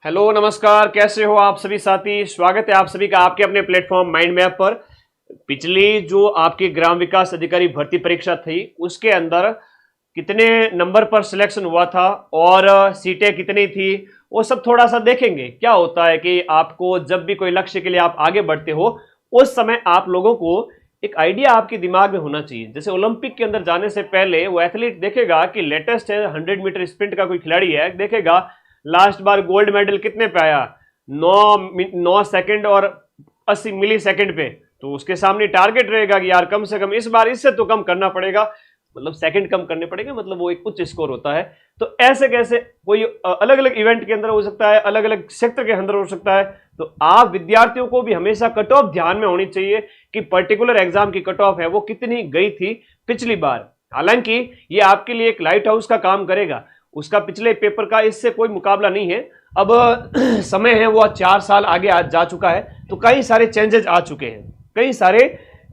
Hello नमस्कार, कैसे हो आप सभी साथी। स्वागत है आप सभी का आपके अपने प्लेटफॉर्म माइंड मैप पर। पिछली जो आपकी ग्राम विकास अधिकारी भर्ती परीक्षा थी उसके अंदर कितने नंबर पर सिलेक्शन हुआ था और सीटें कितनी थी वो सब थोड़ा सा देखेंगे। क्या होता है कि आपको जब भी कोई लक्ष्य के लिए आप आगे बढ़ते हो उस समय आप लोगों को एक आइडिया आपके दिमाग में होना चाहिए। जैसे ओलंपिक के अंदर जाने से पहले वो एथलीट देखेगा कि लेटेस्ट है 100 मीटर स्प्रिंट का कोई खिलाड़ी है, देखेगा लास्ट बार गोल्ड मेडल कितने पे आया, 9 सेकंड और 80 मिली सेकंड पे। तो उसके सामने टारगेट रहेगा कि यार कम से कम इस बार इससे तो कम करना पड़ेगा, मतलब सेकंड कम करने पड़ेंगे, मतलब वो एक उच्च स्कोर होता है। तो ऐसे कैसे कोई अलग अलग इवेंट के अंदर हो सकता है, अलग अलग सेक्टर के अंदर हो सकता है। तो आप विद्यार्थियों को भी हमेशा कट ऑफ ध्यान में होनी चाहिए कि पर्टिकुलर एग्जाम की कट ऑफ है वो कितनी गई थी पिछली बार। हालांकि ये आपके लिए एक लाइट हाउस का काम करेगा, उसका पिछले पेपर का इससे कोई मुकाबला नहीं है। अब समय है वो 4 साल आगे जा चुका है, तो कई सारे चेंजेस आ चुके हैं, कई सारे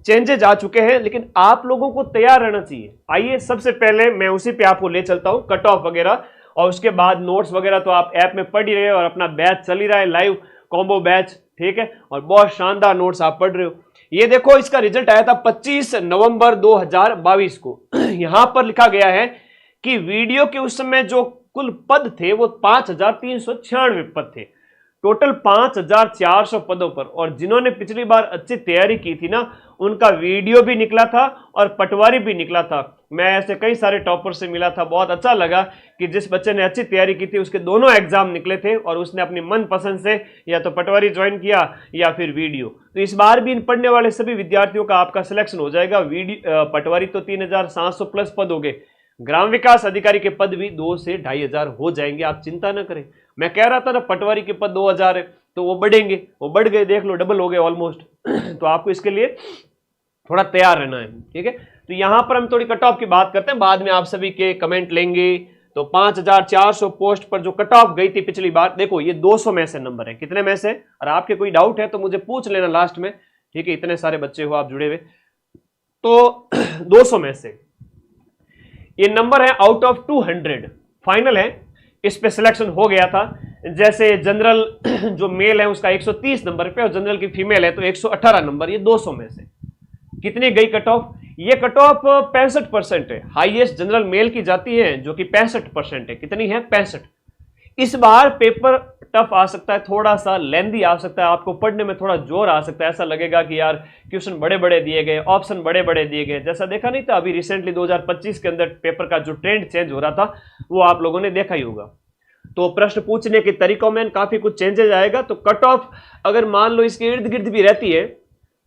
चेंजेस आ चुके हैं, लेकिन आप लोगों को तैयार रहना चाहिए। आइए सबसे पहले मैं उसी पे आपको ले चलता हूं, कट ऑफ वगैरह, और उसके बाद नोट्स वगैरह तो आप ऐप में पढ़ ही रहे हो और अपना बैच चल ही रहा है, लाइव कॉम्बो बैच, ठीक है, और बहुत शानदार नोट्स आप पढ़ रहे हो। ये देखो इसका रिजल्ट आया था 25 नवंबर 2022 को। यहां पर लिखा गया है कि वीडियो के उस समय जो कुल पद थे वो 5396 पद थे, टोटल 5400 पदों पर। और जिन्होंने पिछली बार अच्छी तैयारी की थी ना, उनका वीडियो भी निकला था और पटवारी भी निकला था। मैं ऐसे कई सारे टॉपर से मिला था, बहुत अच्छा लगा कि जिस बच्चे ने अच्छी तैयारी की थी उसके दोनों एग्जाम निकले थे और उसने अपनी मन पसंद से या तो पटवारी ज्वाइन किया या फिर वीडियो। तो इस बार भी इन पढ़ने वाले सभी विद्यार्थियों का आपका सिलेक्शन हो जाएगा। वीडियो पटवारी तो 3700 प्लस पद हो गए, ग्राम विकास अधिकारी के पद भी 2 से 2500 हो जाएंगे, आप चिंता ना करें। मैं कह रहा था ना पटवारी के पद 2000 है, तो वो बढ़ेंगे, वो बढ़ गए, देख लो डबल हो गए ऑलमोस्ट। तो आपको इसके लिए थोड़ा तैयार रहना है, ठीक है। तो यहां पर हम थोड़ी कट ऑफ की बात करते हैं, बाद में आप सभी के कमेंट लेंगे। तो 5400 पोस्ट पर जो कट ऑफ गई थी पिछली बार, देखो ये 200 में से नंबर है, कितने में से। और आपके कोई डाउट है तो मुझे पूछ लेना लास्ट में, ठीक है, इतने सारे बच्चे हो आप जुड़े हुए। तो 200 में से ये नंबर है आउट ऑफ 200, फाइनल है, इस पे सिलेक्शन हो गया था। जैसे जनरल जो मेल है उसका 130 नंबर पे और जनरल की फीमेल है तो 118 नंबर। ये 200 में से कितनी गई कट ऑफ? ये कट ऑफ 65% है। हाईएस्ट जनरल मेल की जाती है जो कि 65% है। कितनी है? 65। इस बार पेपर टफ आ सकता है, थोड़ा सा लेंदी आ सकता है, आपको पढ़ने में थोड़ा जोर आ सकता है। ऐसा लगेगा कि यार क्वेश्चन बड़े बड़े दिए गए, ऑप्शन बड़े बड़े दिए गए, जैसा देखा नहीं था अभी रिसेंटली 2025 के अंदर पेपर का जो ट्रेंड चेंज हो रहा था वो आप लोगों ने देखा ही होगा। तो प्रश्न पूछने के तरीकों में काफी कुछ चेंजेस आएगा। तो कट ऑफ अगर मान लो इसके इर्द गिर्द भी रहती है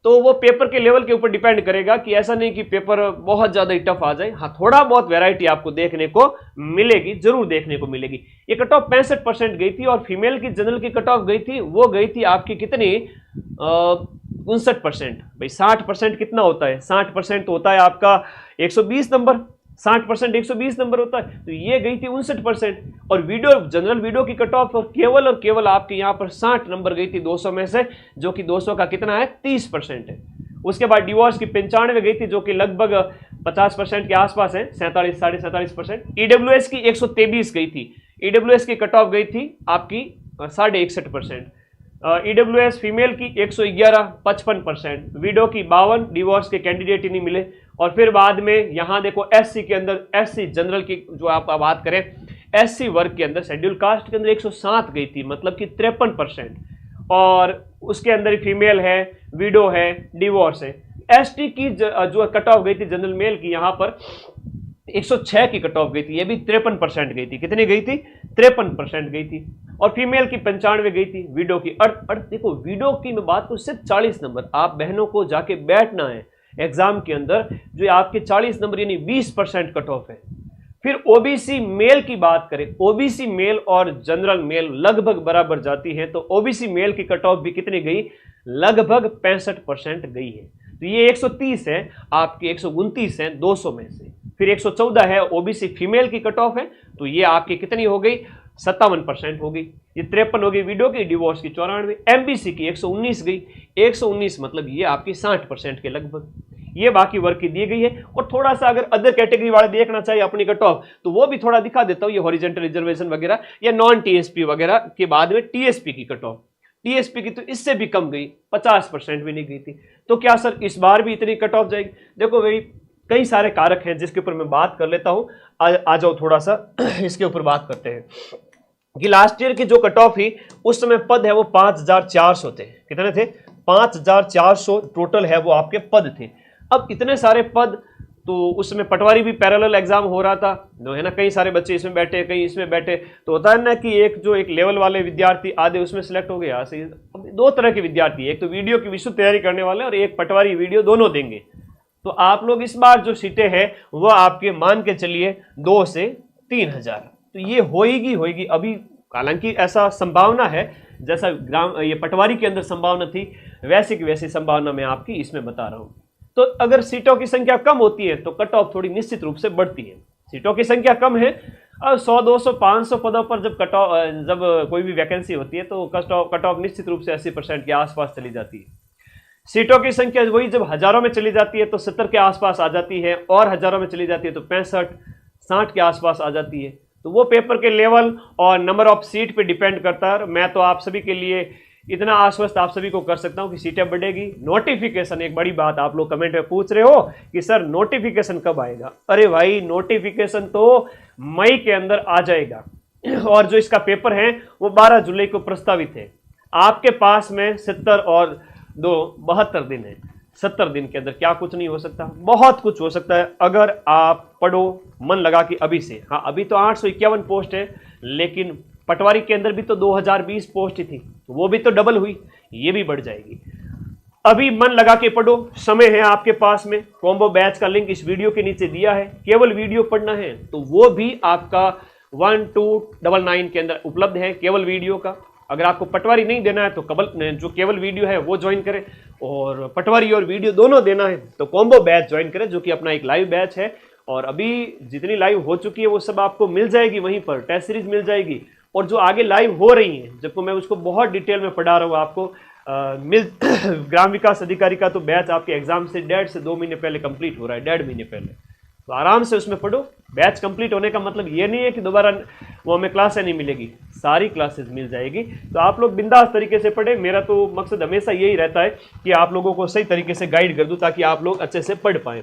तो वो पेपर के लेवल के ऊपर डिपेंड करेगा, कि ऐसा नहीं कि पेपर बहुत ज्यादा ही टफ आ जाए। हाँ, थोड़ा बहुत वैरायटी आपको देखने को मिलेगी, जरूर देखने को मिलेगी। ये कट ऑफ 65% गई थी और फीमेल की जनरल की कट ऑफ गई थी, वो गई थी आपकी कितनी? 59%। भाई 60% कितना होता है? 60% तो होता है आपका 120 नंबर, 60% 120 नंबर होता है। तो ये गई थी 59%। और वीडियो जनरल वीडियो की कट ऑफ और केवल आपके यहाँ पर 60 नंबर गई थी 200 में से, जो कि 200 का कितना है? 30% है। उसके बाद डिवोर्स की 95 गई थी जो कि लगभग 50% के आसपास है, 47 साढ़े 47%। ईडब्ल्यूएस की 123 गई थी, ईडब्ल्यूएस की कट ऑफ गई थी आपकी 61.5%। ईडब्ल्यूएस फीमेल की 111 55%, वीडो की 52, डिवोर्स के कैंडिडेट ही नहीं मिले। और फिर बाद में यहां देखो एससी के अंदर, एससी जनरल की जो आप बात करें, एससी वर्ग के अंदर शेड्यूल कास्ट के अंदर 107 गई थी, मतलब कि 53%। और उसके अंदर फीमेल है, विडो है, डिवोर्स है। एसटी की जो कट ऑफ गई थी जनरल मेल की, यहां पर 106 की कट ऑफ गई थी, ये भी 53% गई थी। कितनी गई थी? 53% गई थी। और फीमेल की 95 गई थी, विडो की देखो विडो की मैं बात करूं सिर्फ 40 नंबर। आप बहनों को जाके बैठना है एग्जाम के अंदर, जो आपके 40 नंबर यानी 20% कट ऑफ है। फिर ओबीसी मेल की बात करें, ओबीसी मेल और जनरल मेल लगभग बराबर जाती है, तो ओबीसी मेल की कट ऑफ भी कितनी गई? लगभग 65% गई है। तो ये 130 है, आपके 129 है 200 में से। फिर 114 है ओबीसी फीमेल की कट ऑफ है, तो ये आपकी कितनी हो गई? 57% हो गई। ये 53 हो गई विडो की, डिवोर्स की 94, एमबीसी की 119 गई, 119 मतलब ये आपकी 60% के लगभग। ये बाकी वर्ग की दी गई है। और थोड़ा सा अगर अदर कैटेगरी वाले देखना चाहिए अपनी कट ऑफ, तो वो भी थोड़ा दिखा देता हूं, ये हॉरिजॉन्टल रिजर्वेशन वगैरह या नॉन टीएसपी वगैरह के बाद में टीएसपी की कट ऑफ। टीएसपी की तो इससे भी कम गई, 50% भी नहीं गई थी। तो क्या सर इस बार भी इतनी कट ऑफ जाएगी? देखो भाई कई सारे कारक हैं जिसके ऊपर मैं बात कर लेता हूं। आ जाओ थोड़ा सा इसके ऊपर बात करते हैं कि लास्ट ईयर की जो कट ऑफ थी उस समय पद है वो 5400 थे। कितने थे? 5400 टोटल है वो आपके पद थे। अब इतने सारे पद, तो उसमें पटवारी भी पैरेलल एग्जाम हो रहा था, जो है ना, कई सारे बच्चे इसमें बैठे कई इसमें बैठे, तो होता है ना कि एक लेवल वाले विद्यार्थी आधे उसमें सिलेक्ट हो गए। यहाँ से दो तरह के विद्यार्थी, एक तो वीडियो की विशुद्ध तैयारी करने वाले और एक पटवारी वीडियो दोनों देंगे। तो आप लोग इस बार जो सीटें हैं वो आपके मान के चलिए 2 से 3,000, तो ये होगी। अभी हालांकि ऐसा संभावना है जैसा ये पटवारी के अंदर संभावना थी वैसी की वैसी संभावना मैं आपकी इसमें बता रहा हूं। तो अगर सीटों की संख्या कम होती है तो कट ऑफ थोड़ी निश्चित रूप से बढ़ती है। सीटों की संख्या कम है, अब 100, 200, 500 पदों पर जब कोई भी वैकेंसी होती है तो कट ऑफ निश्चित रूप से 80% के आसपास चली जाती है। सीटों की संख्या वही जब हजारों में चली जाती है तो 70 के आसपास आ जाती है, और हजारों में चली जाती है तो 65, 60 के आसपास आ जाती है। तो वो पेपर के लेवल और नंबर ऑफ सीट पे डिपेंड करता है। मैं तो आप सभी के लिए इतना आश्वस्त आप सभी को कर सकता हूं कि सीटें बढ़ेगी। नोटिफिकेशन, एक बड़ी बात आप लोग कमेंट में पूछ रहे हो कि सर नोटिफिकेशन कब आएगा? अरे भाई नोटिफिकेशन तो मई के अंदर आ जाएगा, और जो इसका पेपर है वो 12 जुलाई को प्रस्तावित है। आपके पास में 70 और 72 दिन है। 70 दिन के अंदर क्या कुछ नहीं हो सकता? बहुत कुछ हो सकता है अगर आप पढ़ो मन लगा कि अभी से। हाँ, अभी तो 851 पोस्ट है, लेकिन पटवारी के अंदर भी तो 2020 पोस्ट थी, तो वो भी तो डबल हुई, ये भी बढ़ जाएगी। अभी मन लगा के पढ़ो, समय है आपके पास में। कॉम्बो बैच का लिंक इस वीडियो के नीचे दिया है, केवल वीडियो पढ़ना है तो वो भी आपका 1299 के अंदर उपलब्ध है, केवल वीडियो का। अगर आपको पटवारी नहीं देना है तो जो केवल वीडियो है वो ज्वाइन करें, और पटवारी और वीडियो दोनों देना है तो कॉम्बो बैच ज्वाइन करें, जो कि अपना एक लाइव बैच है। और अभी जितनी लाइव हो चुकी है वो सब आपको मिल जाएगी वहीं पर, टेस्ट सीरीज मिल जाएगी, और जो आगे लाइव हो रही है जबको मैं उसको बहुत डिटेल में पढ़ा रहा हूँ आपको। ग्राम विकास अधिकारी का तो बैच आपके एग्जाम से 1.5 से 2 महीने पहले कंप्लीट हो रहा है, 1.5 महीने पहले, तो आराम से उसमें पढ़ो। बैच कंप्लीट होने का मतलब ये नहीं है कि दोबारा वो हमें क्लासें नहीं मिलेगी, सारी क्लासेस मिल जाएगी। तो आप लोग बिंदास तरीके से पढ़े। मेरा तो मकसद हमेशा यही रहता है कि आप लोगों को सही तरीके से गाइड कर दूं ताकि आप लोग अच्छे से पढ़ पाएं।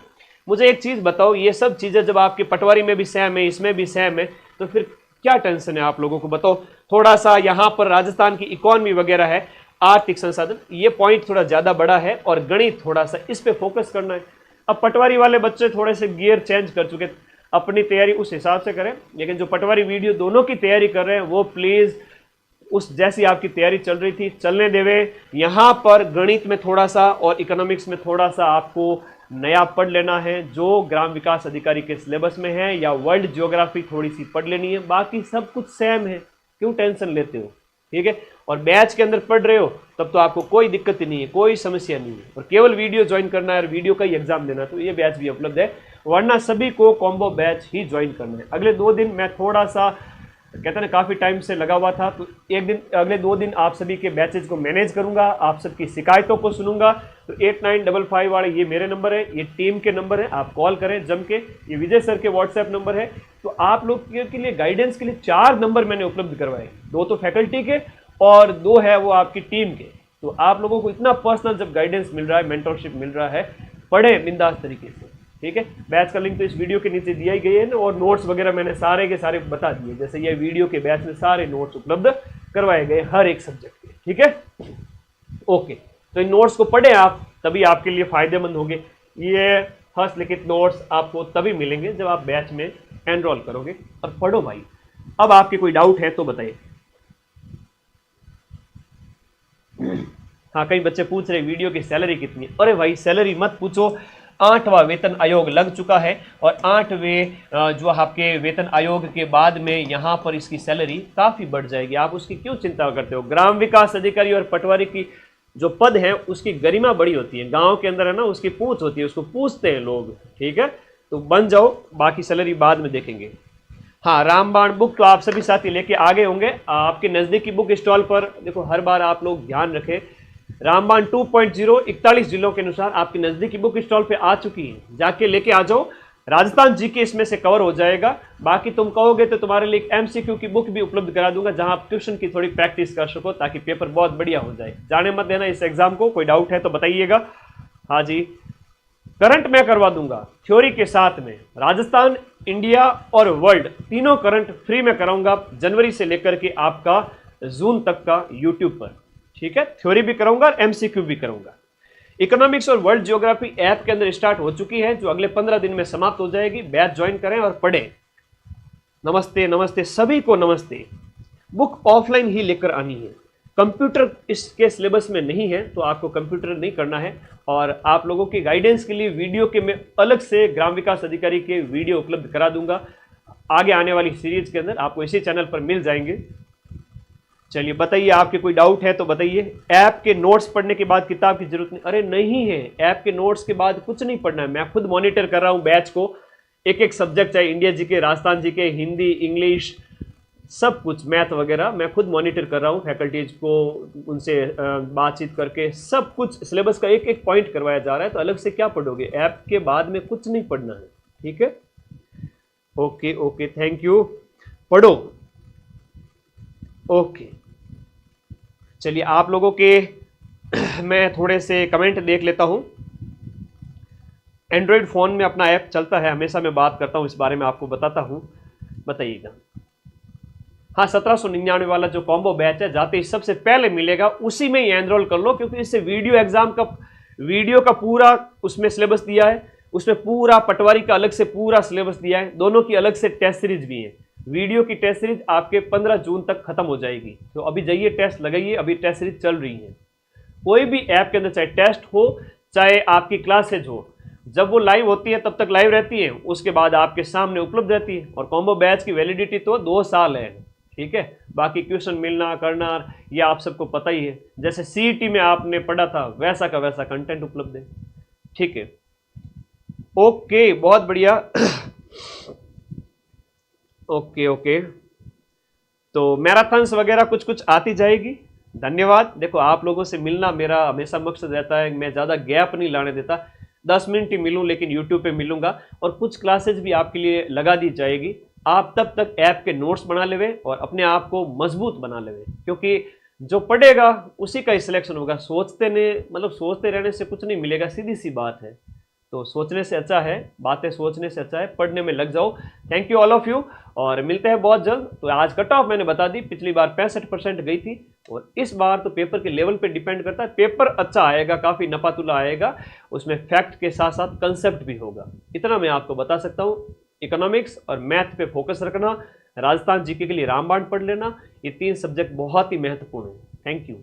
मुझे एक चीज़ बताओ, ये सब चीज़ें जब आपके पटवारी में भी सेम है, इसमें भी सेम है, तो फिर क्या टेंशन है आप लोगों को? बताओ। थोड़ा सा यहाँ पर राजस्थान की इकोनॉमी वगैरह है, आर्थिक संसाधन, ये पॉइंट थोड़ा ज़्यादा बड़ा है, और गणित थोड़ा सा इस पर फोकस करना है। अब पटवारी वाले बच्चे थोड़े से गियर चेंज कर चुके, अपनी तैयारी उस हिसाब से करें, लेकिन जो पटवारी वीडियो दोनों की तैयारी कर रहे हैं वो प्लीज़ उस जैसी आपकी तैयारी चल रही थी चलने देवे। यहाँ पर गणित में थोड़ा सा और इकोनॉमिक्स में थोड़ा सा आपको नया पढ़ लेना है, जो ग्राम विकास अधिकारी के सिलेबस में है, या वर्ल्ड ज्योग्राफी थोड़ी सी पढ़ लेनी है, बाकी सब कुछ सेम है, क्यों टेंशन लेते हो? ठीक है। और बैच के अंदर पढ़ रहे हो तब तो आपको कोई दिक्कत ही नहीं है, कोई समस्या नहीं है, और केवल वीडियो ज्वाइन करना है और वीडियो का ही एग्जाम देना है, तो ये बैच भी उपलब्ध है। वरना सभी को कॉम्बो बैच ही ज्वाइन करना है। अगले 2 दिन मैं थोड़ा सा कहते हैं काफ़ी टाइम से लगा हुआ था, तो एक दिन अगले 2 दिन आप सभी के बैचेज को मैनेज करूंगा, आप सबकी शिकायतों को सुनूंगा। तो 8955 वाले ये मेरे नंबर है, ये टीम के नंबर है, आप कॉल करें जम के। ये विजय सर के व्हाट्सएप नंबर है। तो आप लोग के लिए गाइडेंस के लिए 4 नंबर मैंने उपलब्ध करवाए, 2 तो फैकल्टी के और 2 है वो आपकी टीम के। तो आप लोगों को इतना पर्सनल जब गाइडेंस मिल रहा है, मेंटरशिप मिल रहा है, पढ़े बिंदास तरीके से। ठीक है। बैच का लिंक तो इस वीडियो के नीचे दिया ही गई है ना, और नोट्स वगैरह मैंने सारे के सारे बता दिए, जैसे ये वीडियो के बैच में सारे नोट्स उपलब्ध करवाए गए हर एक सब्जेक्ट के। ठीक है, ओके। तो इन नोट्स को पढ़े आप, तभी आपके लिए फायदेमंद होंगे। ये हस्तलिखित नोट्स आपको तभी मिलेंगे जब आप बैच में एनरोल करोगे। और पढ़ो भाई। अब आपके कोई डाउट है तो बताइए। हाँ, कई बच्चे पूछ रहे वीडियो की सैलरी कितनी है। अरे भाई सैलरी मत पूछो, 8वां वेतन आयोग लग चुका है, और 8वें जो आपके वेतन आयोग के बाद में यहाँ पर इसकी सैलरी काफ़ी बढ़ जाएगी। आप उसकी क्यों चिंता करते हो? ग्राम विकास अधिकारी और पटवारी की जो पद है उसकी गरिमा बड़ी होती है, गांव के अंदर है ना, उसकी पूछ होती है, उसको पूछते हैं लोग। ठीक है, तो बन जाओ, बाकी सैलरी बाद में देखेंगे। हाँ, रामबाण बुक तो आप सभी साथी लेके आगे होंगे आपके नज़दीकी बुक स्टॉल पर। देखो हर बार आप लोग ध्यान रखें, रामबाण 2.0 41 जिलों के अनुसार आपकी नजदीकी बुक स्टॉल पे आ चुकी है, जाके लेके आ जाओ। राजस्थान जीके इसमें से कवर हो जाएगा। बाकी तुम कहोगे तो तुम्हारे लिए एक एमसीक्यू की बुक भी उपलब्ध करा दूंगा, जहां आप ट्यूशन की थोड़ी प्रैक्टिस कर सको, ताकि पेपर बहुत बढ़िया हो जाए। जाने मत देना इस एग्जाम को। कोई डाउट है तो बताइएगा। हाँ जी, करंट मैं करवा दूंगा थ्योरी के साथ में। राजस्थान, इंडिया और वर्ल्ड तीनों करंट फ्री में कराऊंगा, जनवरी से लेकर के आपका जून तक का यूट्यूब पर। ठीक है, थ्योरी भी कराऊंगा और एमसीक्यू भी कराऊंगा। इकोनॉमिक्स और वर्ल्ड ज्योग्राफी ऐप के अंदर स्टार्ट हो चुकी है, जो अगले 15 दिन में समाप्त हो जाएगी। बैच ज्वाइन करें और पढ़ें। नमस्ते नमस्ते सभी को नमस्ते। बुक ऑफलाइन ही लेकर आनी है। कंप्यूटर इसके सिलेबस में नहीं है, तो आपको कंप्यूटर नहीं करना है। और आप लोगों की गाइडेंस के लिए वीडियो के मैं अलग से ग्राम विकास अधिकारी के वीडियो उपलब्ध करा दूंगा। आगे आने वाली सीरीज के अंदर आपको इसी चैनल पर मिल जाएंगे। चलिए बताइए, आपके कोई डाउट है तो बताइए। ऐप के नोट्स पढ़ने के बाद किताब की जरूरत नहीं? अरे नहीं है, ऐप के नोट्स के बाद कुछ नहीं पढ़ना है। मैं खुद मॉनिटर कर रहा हूं बैच को, एक एक सब्जेक्ट, चाहे India GK, Rajasthan GK, Hindi, English, सब कुछ, मैथ वगैरह मैं खुद मॉनिटर कर रहा हूँ। फैकल्टीज को उनसे बातचीत करके सब कुछ सिलेबस का एक एक पॉइंट करवाया जा रहा है। तो अलग से क्या पढ़ोगे? ऐप के बाद में कुछ नहीं पढ़ना है। ठीक है, ओके ओके, थैंक यू। पढ़ो। ओके, चलिए आप लोगों के मैं थोड़े से कमेंट देख लेता हूं। एंड्रॉयड फोन में अपना ऐप चलता है, हमेशा मैं बात करता हूं इस बारे में, आपको बताता हूं, बताइएगा। हाँ, 1799 वाला जो कॉम्बो बैच है, जाते ही सबसे पहले मिलेगा, उसी में ही एनरोल कर लो, क्योंकि इससे वीडियो एग्जाम का वीडियो का पूरा उसमें सिलेबस दिया है। उसमें पूरा पटवारी का अलग से पूरा सिलेबस दिया है। दोनों की अलग से टेस्ट सीरीज भी है। वीडियो की टेस्ट सीरीज आपके 15 जून तक खत्म हो जाएगी। तो अभी जाइए टेस्ट लगाइए, अभी टेस्ट सीरीज चल रही है। कोई भी ऐप के अंदर चाहे टेस्ट हो, चाहे आपकी क्लासेज हो, जब वो लाइव होती है तब तक लाइव रहती है, उसके बाद आपके सामने उपलब्ध रहती है। और कॉम्बो बैच की वैलिडिटी तो 2 साल है। ठीक है, बाकी क्वेश्चन मिलना करना ये आप सबको पता ही है। जैसे सीईटी में आपने पढ़ा था, वैसा का वैसा कंटेंट उपलब्ध है। ठीक है, ओके, बहुत बढ़िया। ओके ओके, तो मैराथन्स वगैरह कुछ कुछ आती जाएगी। धन्यवाद। देखो, आप लोगों से मिलना मेरा हमेशा मकसद रहता है। मैं ज़्यादा गैप नहीं लाने देता। 10 मिनट ही मिलूं, लेकिन यूट्यूब पे मिलूंगा। और कुछ क्लासेज भी आपके लिए लगा दी जाएगी। आप तब तक ऐप के नोट्स बना लेवे और अपने आप को मजबूत बना लेवे, क्योंकि जो पढ़ेगा उसी का ही सिलेक्शन होगा। सोचते रहने से कुछ नहीं मिलेगा, सीधी सी बात है। तो सोचने से अच्छा है, बातें सोचने से अच्छा है पढ़ने में लग जाओ। Thank you all of you, और मिलते हैं बहुत जल्द। तो आज कट ऑफ मैंने बता दी, पिछली बार 65% गई थी, और इस बार तो पेपर के लेवल पे डिपेंड करता है। पेपर अच्छा आएगा, काफ़ी नपातुला आएगा, उसमें फैक्ट के साथ साथ कंसेप्ट भी होगा। इतना मैं आपको बता सकता हूँ। इकोनॉमिक्स और मैथ पे फोकस रखना, राजस्थान जीके के लिए रामबाण पढ़ लेना, ये 3 सब्जेक्ट बहुत ही महत्वपूर्ण है। Thank you.